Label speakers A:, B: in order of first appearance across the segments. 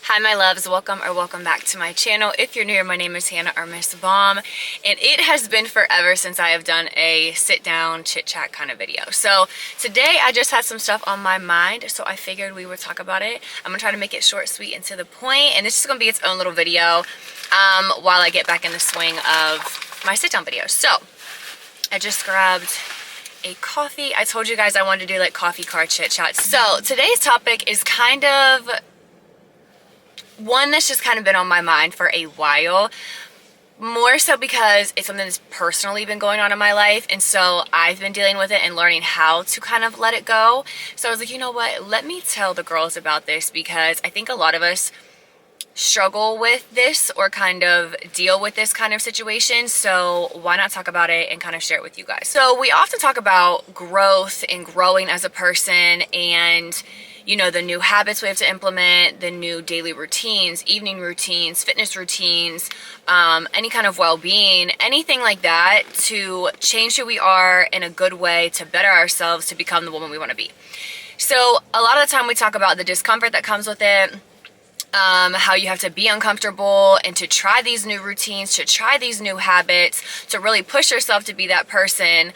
A: Hi my loves, welcome back to my channel. If you're new, my name is Hannah or Miss Baum, and it has been forever since I have done a sit down chit chat kind of video. So today I just had some stuff on my mind, so I figured we would talk about it. I'm gonna try to make it short, sweet, and to the point, and this is gonna be its own little video while I get back in the swing of my sit down videos. So I just grabbed a coffee. I told you guys I wanted to do like coffee car chit chat. So today's topic is kind of one that's just kind of been on my mind for a while, more so because it's something that's personally been going on in my life, and so I've been dealing with it and learning how to kind of let it go. So I was like, you know what, let me tell the girls about this, because I think a lot of us struggle with this or kind of deal with this kind of situation, so why not talk about it and kind of share it with you guys. So we often talk about growth and growing as a person, and you know, the new habits we have to implement, the new daily routines, evening routines, fitness routines, any kind of well-being, anything like that to change who we are in a good way, to better ourselves, to become the woman we want to be. So a lot of the time we talk about the discomfort that comes with it, how you have to be uncomfortable and to try these new routines, to try these new habits, to really push yourself to be that person.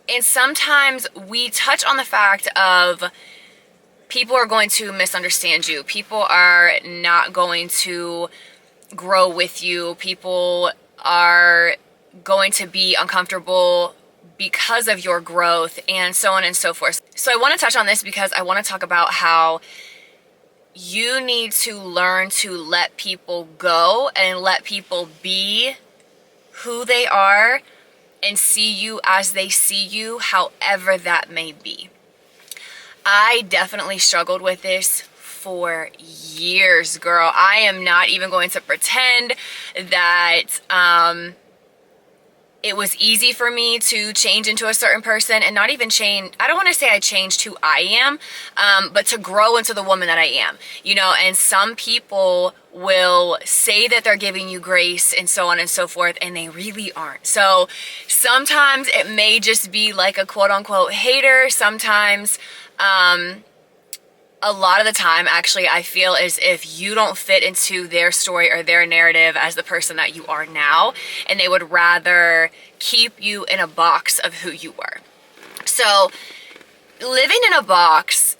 A: And sometimes we touch on the fact of people are going to misunderstand you. People are not going to grow with you. People are going to be uncomfortable because of your growth, and so on and so forth. So I want to touch on this because I want to talk about how you need to learn to let people go and let people be who they are and see you as they see you, however that may be. I definitely struggled with this for years, girl. I am not even going to pretend that it was easy for me to change into a certain person, and not even change, I don't want to say I changed who I am, but to grow into the woman that I am, you know. And some people will say that they're giving you grace and so on and so forth, and they really aren't. So sometimes it may just be like a quote unquote hater. Sometimes a lot of the time, actually, I feel as if you don't fit into their story or their narrative as the person that you are now, and they would rather keep you in a box of who you were. So living in a box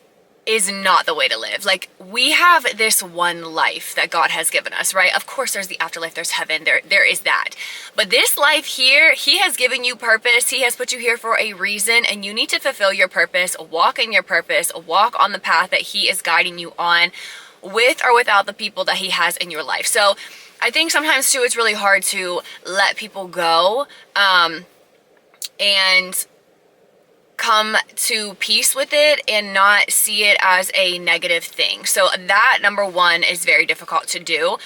A: is not the way to live. Like, we have this one life that God has given us, right? Of course, there's the afterlife, there's heaven, there is that. But this life here, He has given you purpose. He has put you here for a reason, and you need to fulfill your purpose, walk in your purpose, walk on the path that He is guiding you on, with or without the people that He has in your life. So I think sometimes too, it's really hard to let people go, and come to peace with it and not see it as a negative thing. So that, number one, is very difficult to do.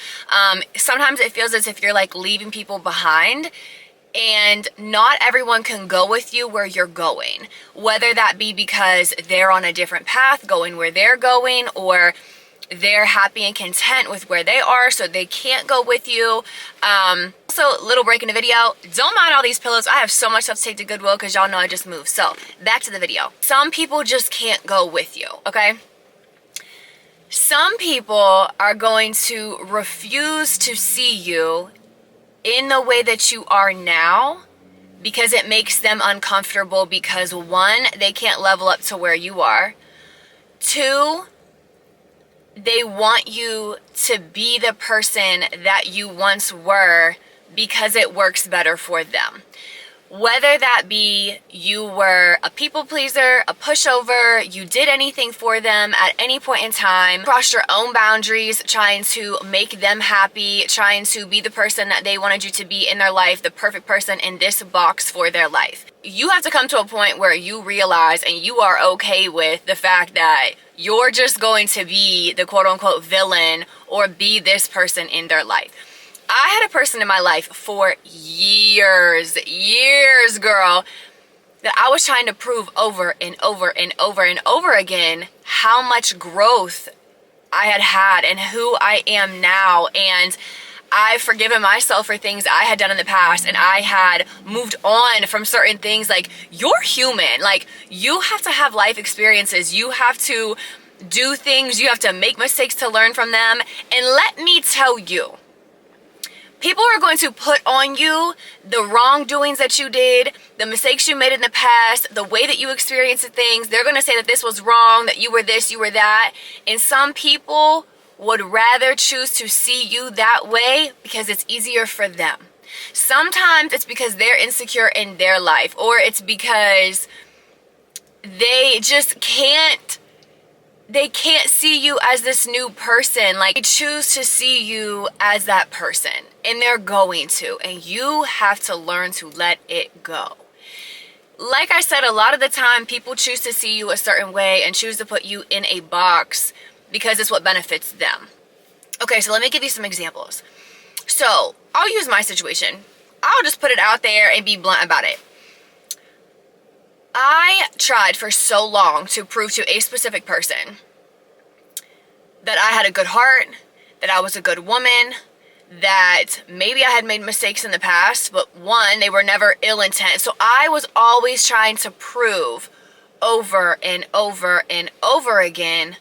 A: Sometimes it feels as if you're like leaving people behind, and not everyone can go with you where you're going, whether that be because they're on a different path going where they're going, or they're happy and content with where they are, so they can't go with you. Also, little break in the video, don't mind all these pillows. I have so much stuff to take to Goodwill because y'all know I just moved. So back to the video. Some people just can't go with you, okay? Some people are going to refuse to see you in the way that you are now because it makes them uncomfortable, because one, they can't level up to where you are. Two, they want you to be the person that you once were because it works better for them. Whether that be you were a people pleaser, a pushover, you did anything for them at any point in time, crossed your own boundaries, trying to make them happy, trying to be the person that they wanted you to be in their life, the perfect person in this box for their life. You have to come to a point where you realize and you are okay with the fact that you're just going to be the quote unquote villain or be this person in their life. I had a person in my life for years, girl, that I was trying to prove over and over and over and over again how much growth I had had and who I am now. And I've forgiven myself for things I had done in the past, and I had moved on from certain things. Like, you're human. Like, you have to have life experiences. You have to do things, you have to make mistakes to learn from them. And let me tell you, people are going to put on you the wrongdoings that you did, the mistakes you made in the past, the way that you experienced things. They're going to say that this was wrong, that you were this, you were that. And some people would rather choose to see you that way because it's easier for them. Sometimes it's because they're insecure in their life, or it's because they just can't see you as this new person. Like, they choose to see you as that person, and they're going to, and you have to learn to let it go. Like I said, a lot of the time people choose to see you a certain way and choose to put you in a box because it's what benefits them. Okay, so let me give you some examples. So I'll use my situation. I'll just put it out there and be blunt about it. I tried for so long to prove to a specific person that I had a good heart, that I was a good woman, that maybe I had made mistakes in the past, but one, they were never ill intent. So I was always trying to prove over and over and over again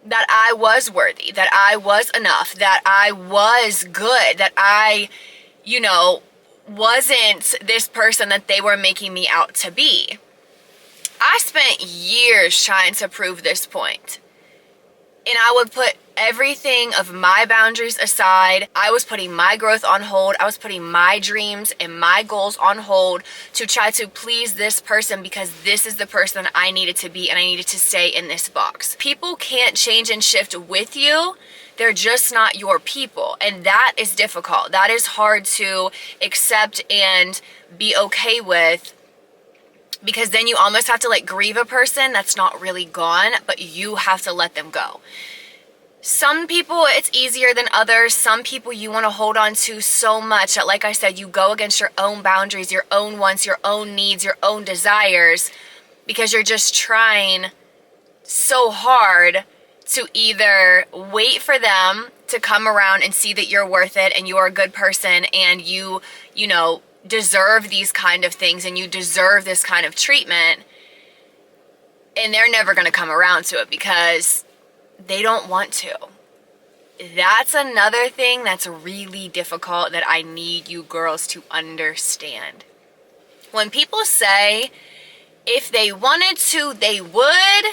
A: that I was worthy, that I was enough, that I was good, that I, wasn't this person that they were making me out to be. I spent years trying to prove this point. And I would put everything of my boundaries aside. I was putting my growth on hold. I was putting my dreams and my goals on hold to try to please this person because this is the person I needed to be and I needed to stay in this box. People can't change and shift with you. They're just not your people. And that is difficult. That is hard to accept and be okay with, because then you almost have to grieve a person that's not really gone, but you have to let them go. Some people it's easier than others. Some people you want to hold on to so much that, like I said, you go against your own boundaries, your own wants, your own needs, your own desires, because you're just trying so hard to either wait for them to come around and see that you're worth it and you're a good person and you deserve these kind of things and you deserve this kind of treatment, and they're never going to come around to it because they don't want to. That's another thing that's really difficult that I need you girls to understand. When people say if they wanted to, they would,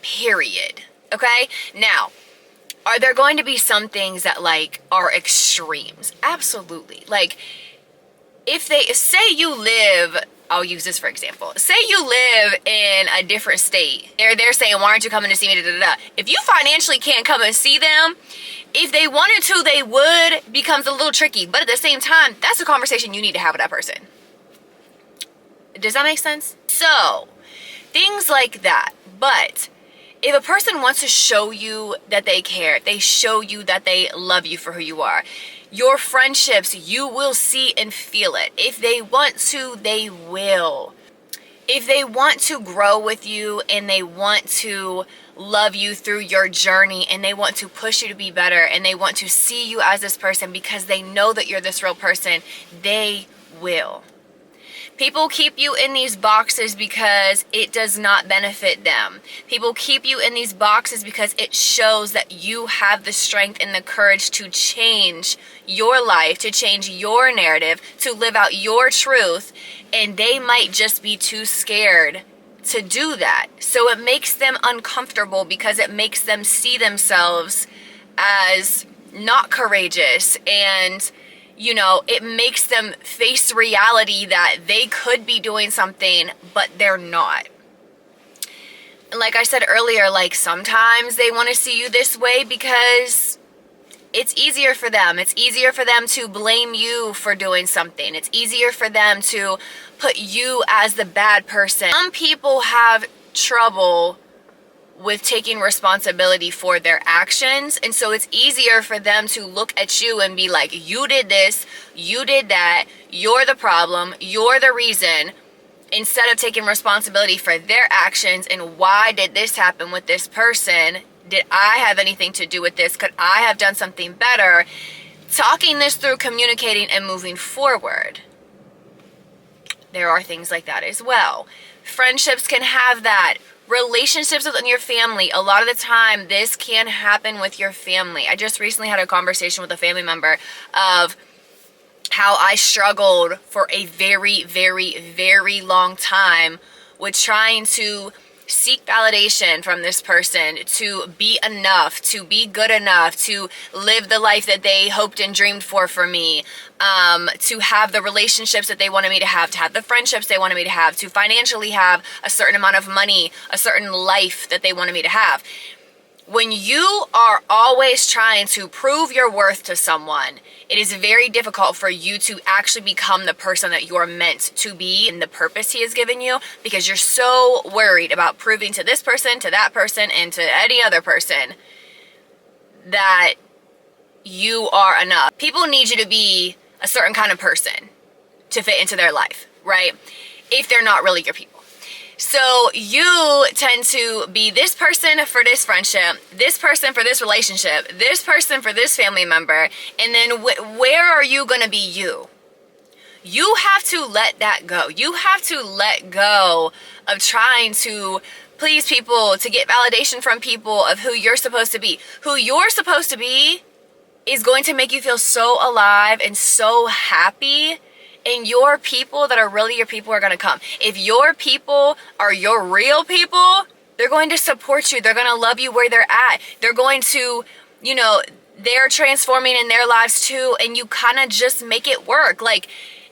A: period. Okay? Now, are there going to be some things that are extremes? Absolutely. If they say you live, I'll use this for example. Say you live in a different state. They're saying, why aren't you coming to see me? Da, da, da. If you financially can't come and see them, if they wanted to, they would, becomes a little tricky. But at the same time, that's a conversation you need to have with that person. Does that make sense? So, things like that. But if a person wants to show you that they care, they show you that they love you for who you are, your friendships, you will see and feel it. If they want to, they will. If they want to grow with you and they want to love you through your journey and they want to push you to be better and they want to see you as this person because they know that you're this real person, they will. People keep you in these boxes because it does not benefit them. People keep you in these boxes because it shows that you have the strength and the courage to change your life, to change your narrative, to live out your truth, and they might just be too scared to do that. So it makes them uncomfortable because it makes them see themselves as not courageous, and it makes them face reality that they could be doing something, but they're not. And like I said earlier, sometimes they want to see you this way because it's easier for them. It's easier for them to blame you for doing something. It's easier for them to put you as the bad person. Some people have trouble with taking responsibility for their actions, and so it's easier for them to look at you and be like, you did this, you did that, you're the problem, you're the reason, instead of taking responsibility for their actions and why did this happen with this person? Did I have anything to do with this? Could I have done something better? Talking this through, communicating, and moving forward. There are things like that as well. Friendships can have that. Relationships within your family, a lot of the time this can happen with your family. I just recently had a conversation with a family member of how I struggled for a very, very, very long time with trying to seek validation from this person to be enough, to be good enough, to live the life that they hoped and dreamed for me, to have the relationships that they wanted me to have the friendships they wanted me to have, to financially have a certain amount of money, a certain life that they wanted me to have. When you are always trying to prove your worth to someone, it is very difficult for you to actually become the person that you're meant to be and the purpose he has given you, because you're so worried about proving to this person, to that person, and to any other person that you are enough. People need you to be a certain kind of person to fit into their life, right? If they're not really your people. So you tend to be this person for this friendship, this person for this relationship, this person for this family member, and then where are you going to be you? You have to let that go. You have to let go of trying to please people, to get validation from people of who you're supposed to be. Who you're supposed to be is going to make you feel so alive and so happy. And your people that are really your people are going to come. If your people are your real people, they're going to support you. They're going to love you where they're at. They're going to, they're transforming in their lives too. And you kind of just make it work. Like,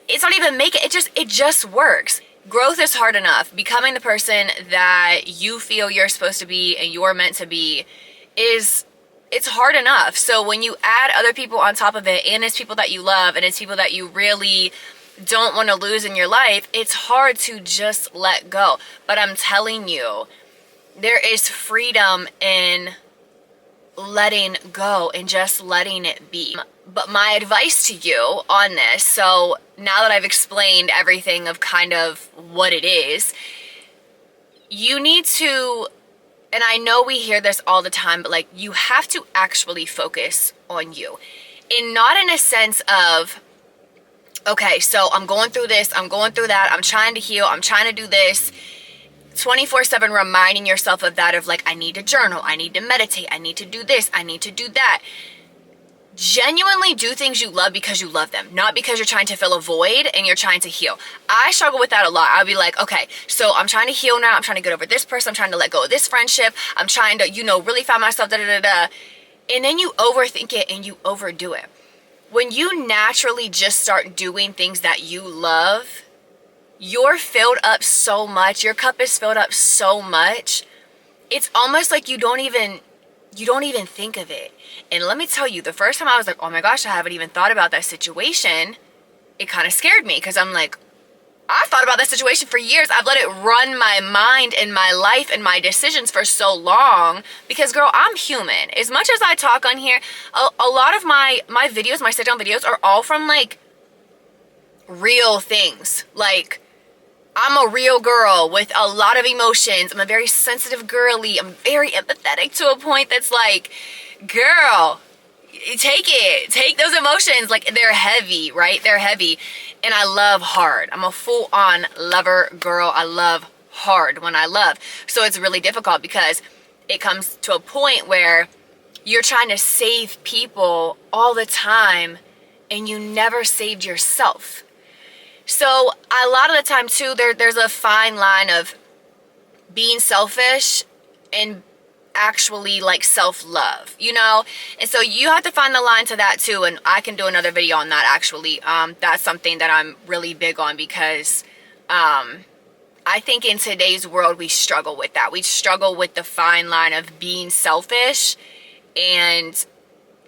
A: it's not even make it. It just works. Growth is hard enough. Becoming the person that you feel you're supposed to be and you're meant to be it's hard enough. So when you add other people on top of it, and it's people that you love, and it's people that you really don't want to lose in your life, it's hard to just let go. But I'm telling you, there is freedom in letting go and just letting it be. But my advice to you on this, so now that I've explained everything of kind of what it is, you need to, and I know we hear this all the time, but like, you have to actually focus on you. And not in a sense of, okay, so I'm going through this, I'm going through that, I'm trying to heal, I'm trying to do this, 24/7 reminding yourself of that, of like, I need to journal, I need to meditate, I need to do this, I need to do that. Genuinely do things you love because you love them, not because you're trying to fill a void and you're trying to heal. I struggle with that a lot. I'll be like, okay, so I'm trying to heal now, I'm trying to get over this person, I'm trying to let go of this friendship, I'm trying to, really find myself, and then you overthink it and you overdo it. When you naturally just start doing things that you love, you're filled up so much, your cup is filled up so much, it's almost like you don't even think of it. And let me tell you, the first time I was like, oh my gosh, I haven't even thought about that situation, it kind of scared me, because I'm like, I've thought about that situation for years. I've let it run my mind and my life and my decisions for so long, because girl, I'm human. As much as I talk on here, a lot of my videos, my sit down videos, are all from like real things. Like, I'm a real girl with a lot of emotions. I'm a very sensitive girly. I'm very empathetic to a point that's like, girl, take those emotions. Like, they're heavy, right? They're heavy. And I love hard. I'm a full-on lover girl. I love hard when I love. So it's really difficult, because it comes to a point where you're trying to save people all the time and you never saved yourself. So a lot of the time too, there's a fine line of being selfish and actually like self-love, and so you have to find the line to that too. And I can do another video on that, actually. That's something that I'm really big on, because I think in today's world we struggle with that. We struggle with the fine line of being selfish and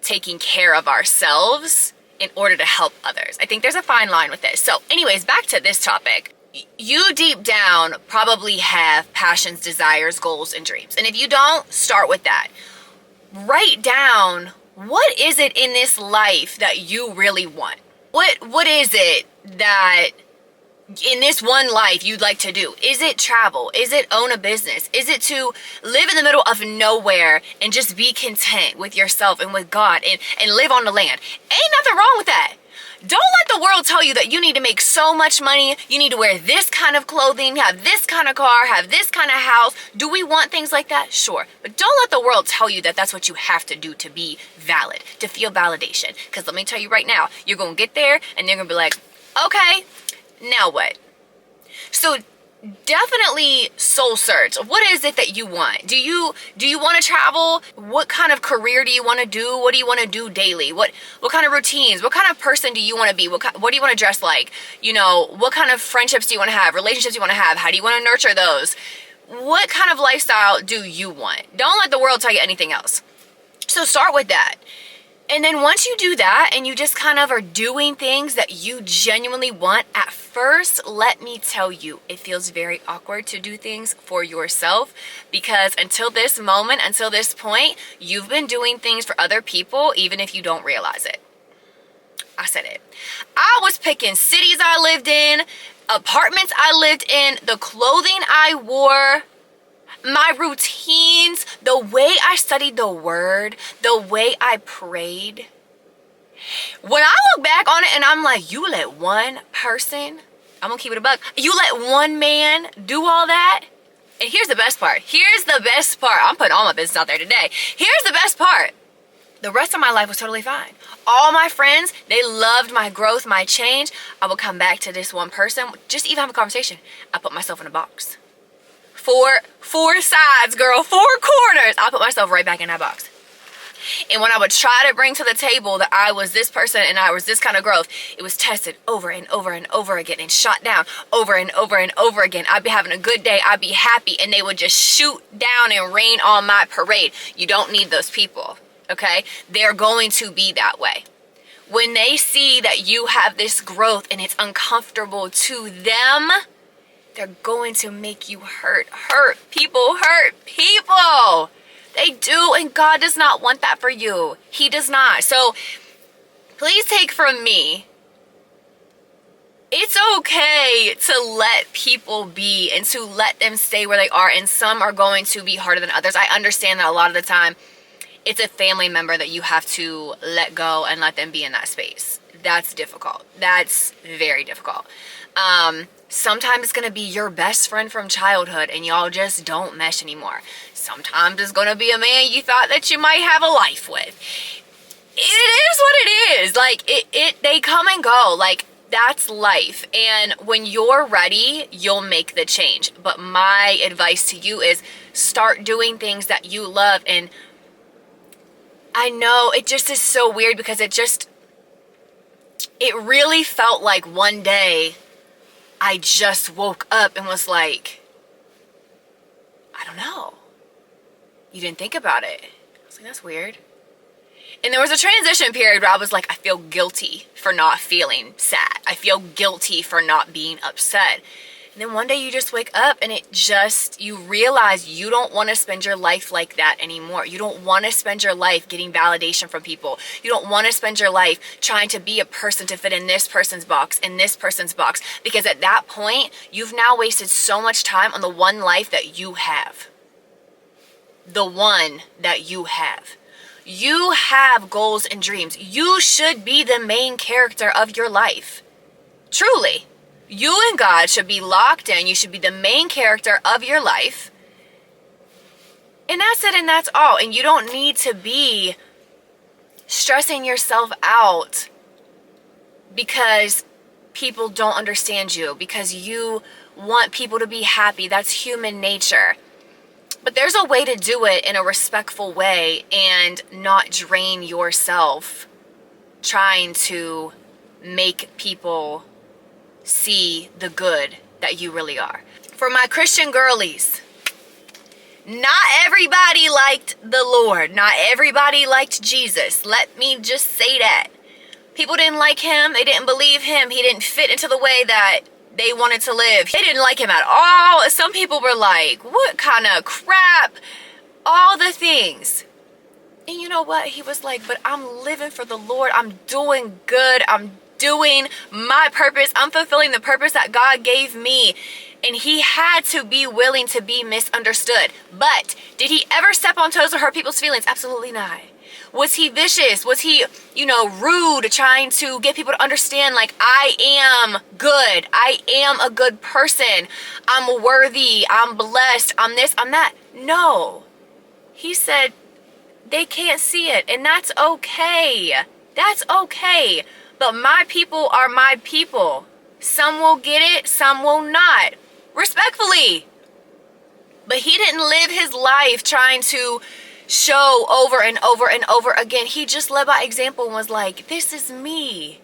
A: taking care of ourselves in order to help others. I think there's a fine line with this. So anyways, back to this topic. You deep down probably have passions, desires, goals, and dreams. And if you don't, start with that. Write down, what is it in this life that you really want? What is it that in this one life you'd like to do? Is it travel? Is it own a business? Is it to live in the middle of nowhere and just be content with yourself and with God and live on the land? Ain't nothing wrong with that. Don't let the world tell you that you need to make so much money, you need to wear this kind of clothing, have this kind of car, have this kind of house. Do we want things like that? Sure. But don't let the world tell you that that's what you have to do to be valid, to feel validation. Because let me tell you right now, you're going to get there and they're going to be like, okay, now what? So definitely soul search. What is it that you want? Do you want to travel? What kind of career do you want to do? What do you want to do daily? What kind of routines? What kind of person do you want to be? What do you want to dress like? You know, what kind of friendships do you want to have? Relationships do you want to have? How do you want to nurture those? What kind of lifestyle do you want? Don't let the world tell you anything else. So start with that. And then once you do that and you just kind of are doing things that you genuinely want, at first, let me tell you, it feels very awkward to do things for yourself, because until this moment, until this point, you've been doing things for other people, even if you don't realize it. I said it. I was picking cities I lived in, apartments I lived in, the clothing I wore, my routines, the way I studied the word, the way I prayed. When I look back on it and I'm like, you let one person, I'm gonna keep it a buck, you let one man do all that? And here's the best part. Here's the best part. I'm putting all my business out there today. Here's the best part. The rest of my life was totally fine. All my friends, they loved my growth, my change. I would come back to this one person, just even have a conversation. I put myself in a box. Four sides, girl, 4 corners. I put myself right back in that box. And when I would try to bring to the table that I was this person and I was this kind of growth, it was tested over and over and over again and shot down over and over and over again. I'd be having a good day. I'd be happy. And they would just shoot down and rain on my parade. You don't need those people, okay? They're going to be that way. When they see that you have this growth and it's uncomfortable to them, they're going to make you hurt people. They do, and God does not want that for you. He does not. So please take from me, it's okay to let people be and to let them stay where they are, and some are going to be harder than others. I understand that a lot of the time it's a family member that you have to let go and let them be in that space. That's difficult. That's very difficult. Sometimes it's going to be your best friend from childhood and y'all just don't mesh anymore. Sometimes it's going to be a man you thought that you might have a life with. It is what it is. Like, they come and go. Like, that's life. And when you're ready, you'll make the change. But my advice to you is start doing things that you love. And I know it just is so weird because it really felt like one day I just woke up and was like, I don't know. You didn't think about it. I was like, that's weird. And there was a transition period where I was like, I feel guilty for not feeling sad. I feel guilty for not being upset. And then one day you just wake up and you realize you don't want to spend your life like that anymore. You don't want to spend your life getting validation from people. You don't want to spend your life trying to be a person to fit in this person's box, in this person's box. Because at that point, you've now wasted so much time on the one life that you have. The one that you have. You have goals and dreams. You should be the main character of your life. Truly. You and God should be locked in. You should be the main character of your life. And that's it, and that's all. And you don't need to be stressing yourself out because people don't understand you, because you want people to be happy. That's human nature. But there's a way to do it in a respectful way and not drain yourself trying to make people see the good that you really are. For my Christian girlies, not everybody liked the Lord. Not everybody liked Jesus. Let me just say that. People didn't like him. They didn't believe him. He didn't fit into the way that they wanted to live. They didn't like him at all. Some people were like, what kind of crap? All the things. And you know what? He was like, but I'm living for the Lord. I'm doing good. I'm doing my purpose. I'm fulfilling the purpose that God gave me. And he had to be willing to be misunderstood. But did he ever step on toes or hurt people's feelings? Absolutely not. Was he vicious? Was he, rude, trying to get people to understand, like, I am good. I am a good person. I'm worthy. I'm blessed. I'm this, I'm that. No. He said, they can't see it, and that's okay. That's okay. But my people are my people. Some will get it, some will not. Respectfully. But he didn't live his life trying to show over and over and over again. He just led by example and was like, this is me.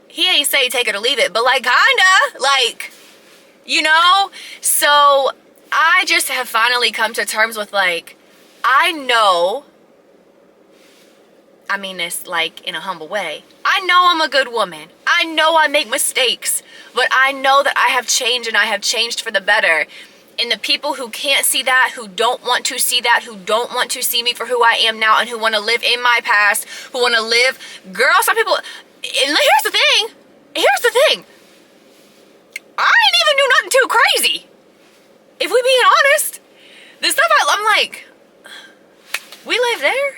A: He ain't say take it or leave it, but like kinda, like, So I just have finally come to terms with, like, I know, I mean this like in a humble way, I know I'm a good woman. I know I make mistakes, but I know that I have changed, and I have changed for the better. And the people who can't see that, who don't want to see that, who don't want to see me for who I am now, and who want to live in my past, who want to live, girl, some people, and here's the thing, I didn't even do nothing too crazy. If we being honest, the stuff I'm like, we live there?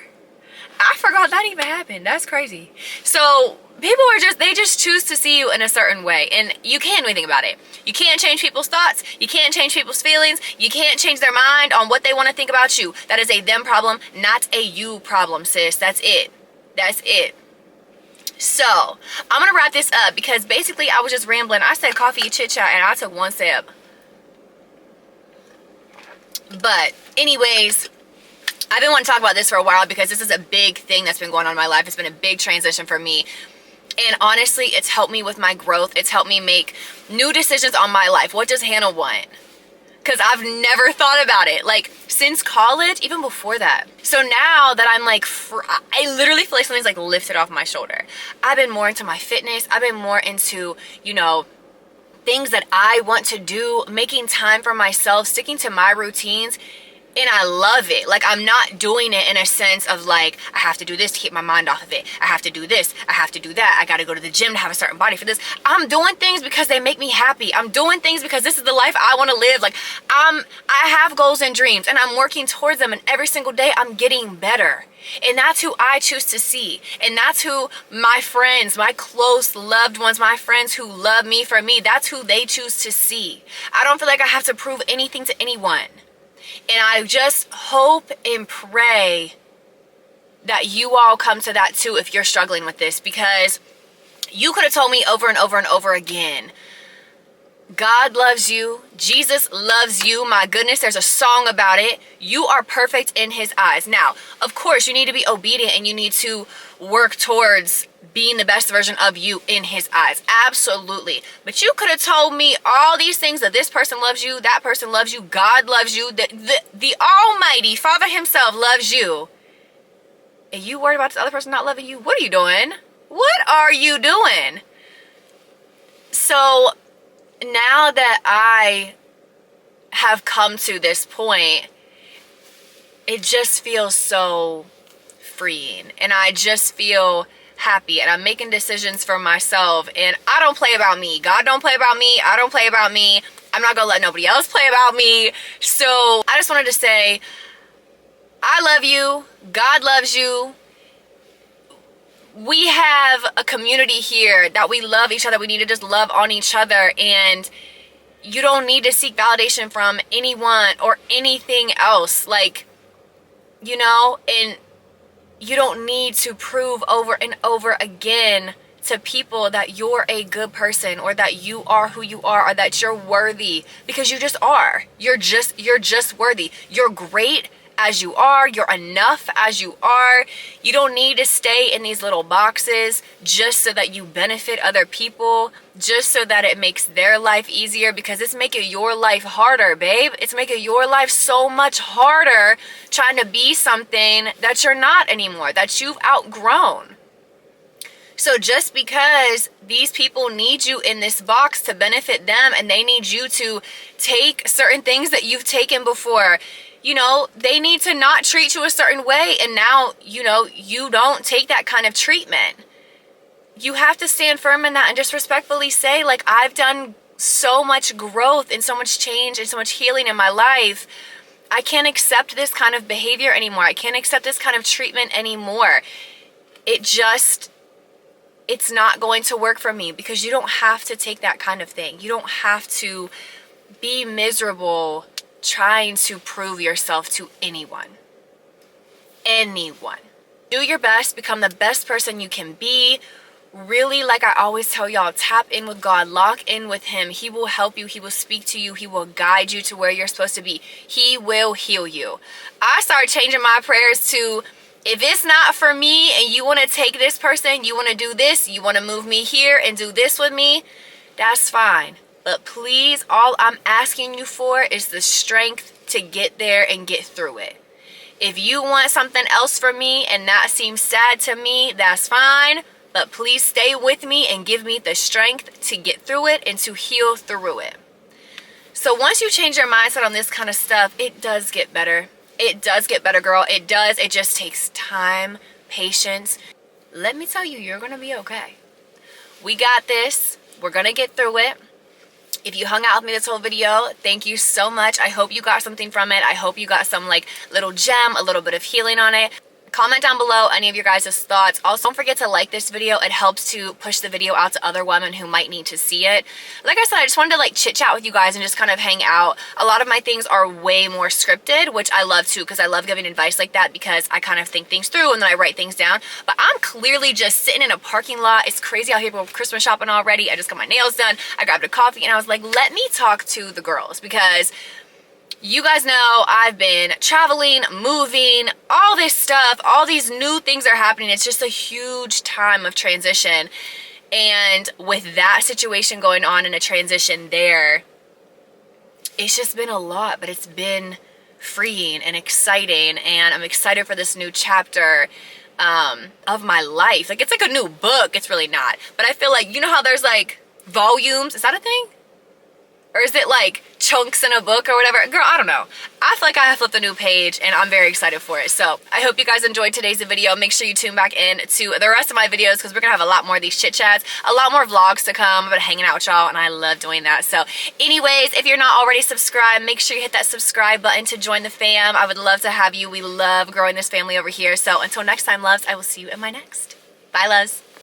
A: I forgot that even happened. That's crazy. So people they just choose to see you in a certain way, and you can't do anything about it. You can't change people's thoughts. You can't change people's feelings. You can't change their mind on what they want to think about you. That is a them problem, not a you problem, sis. That's it. That's it. So I'm going to wrap this up because basically I was just rambling. I said coffee, chit chat, and I took one sip. But anyways, I've been wanting to talk about this for a while because this is a big thing that's been going on in my life. It's been a big transition for me. And honestly, it's helped me with my growth. It's helped me make new decisions on my life. What does Hannah want? Because I've never thought about it. Like, since college, even before that. So now that I'm like, I literally feel like something's like lifted off my shoulder. I've been more into my fitness. I've been more into, things that I want to do, making time for myself, sticking to my routines. And I love it. Like, I'm not doing it in a sense of like, I have to do this to keep my mind off of it. I have to do this. I have to do that. I got to go to the gym to have a certain body for this. I'm doing things because they make me happy. I'm doing things because this is the life I want to live. Like, I have goals and dreams, and I'm working towards them. And every single day I'm getting better. And that's who I choose to see. And that's who my friends, my close loved ones, my friends who love me for me, that's who they choose to see. I don't feel like I have to prove anything to anyone. And I just hope and pray that you all come to that too if you're struggling with this, because you could have told me over and over and over again, God loves you. Jesus loves you. My goodness, there's a song about it. You are perfect in his eyes. Now, of course, you need to be obedient and you need to work towards being the best version of you in his eyes. Absolutely. But you could have told me all these things, that this person loves you, that person loves you, God loves you, the Almighty Father himself loves you. And you worried about this other person not loving you? What are you doing? What are you doing? So now that I have come to this point, it just feels so freeing. And I just feel happy, and I'm making decisions for myself, and I don't play about me. God don't play about me. I don't play about me. I'm not gonna let nobody else play about me. So I just wanted to say, I love you. God loves you. We have a community here that we love each other. We need to just love on each other, and you don't need to seek validation from anyone or anything else. Like, and you don't need to prove over and over again to people that you're a good person, or that you are who you are, or that you're worthy, because you just are. You're just worthy. You're great as you are. You're enough as you are. You don't need to stay in these little boxes just so that you benefit other people, just so that it makes their life easier, because it's making your life harder, babe. It's making your life so much harder trying to be something that you're not anymore, that you've outgrown. So just because these people need you in this box to benefit them, and they need you to take certain things that you've taken before, they need to not treat you a certain way, and now, you don't take that kind of treatment. You have to stand firm in that and just respectfully say, like, I've done so much growth and so much change and so much healing in my life. I can't accept this kind of behavior anymore. I can't accept this kind of treatment anymore. It's not going to work for me, because you don't have to take that kind of thing. You don't have to be miserable trying to prove yourself to anyone. Anyone. Do your best, become the best person you can be. Really, like I always tell y'all, tap in with God, lock in with Him. He will help you, He will speak to you, He will guide you to where you're supposed to be. He will heal you. I started changing my prayers to, if it's not for me and you want to take this person, you want to do this, you want to move me here and do this with me, that's fine. But please, all I'm asking you for is the strength to get there and get through it. If you want something else from me and that seems sad to me, that's fine. But please stay with me and give me the strength to get through it and to heal through it. So once you change your mindset on this kind of stuff, it does get better. It does get better, girl. It does. It just takes time, patience. Let me tell you, you're going to be okay. We got this. We're going to get through it. If you hung out with me this whole video, thank you so much. I hope you got something from it. I hope you got some like little gem, a little bit of healing on it. Comment down below any of your guys' thoughts. Also, don't forget to like this video. It helps to push the video out to other women who might need to see it. Like I said, I just wanted to like chit chat with you guys and just kind of hang out. A lot of my things are way more scripted, which I love too, because I love giving advice like that, because I kind of think things through and then I write things down. But I'm clearly just sitting in a parking lot. It's crazy out here. We're Christmas shopping already. I just got my nails done. I grabbed a coffee and I was like, let me talk to the girls, because you guys know I've been traveling, moving, all this stuff, all these new things are happening. It's just a huge time of transition. And with that situation going on and a transition there, it's just been a lot, but it's been freeing and exciting. And I'm excited for this new chapter of my life. Like, it's like a new book. It's really not. But I feel like, you know how there's like volumes? Is that a thing? Or is it like chunks in a book or whatever? Girl, I don't know. I feel like I have flipped a new page and I'm very excited for it. So I hope you guys enjoyed today's video. Make sure you tune back in to the rest of my videos, because we're going to have a lot more of these chit chats, a lot more vlogs to come. I've been hanging out with y'all and I love doing that. So anyways, if you're not already subscribed, make sure you hit that subscribe button to join the fam. I would love to have you. We love growing this family over here. So until next time, loves, I will see you in my next. Bye, loves.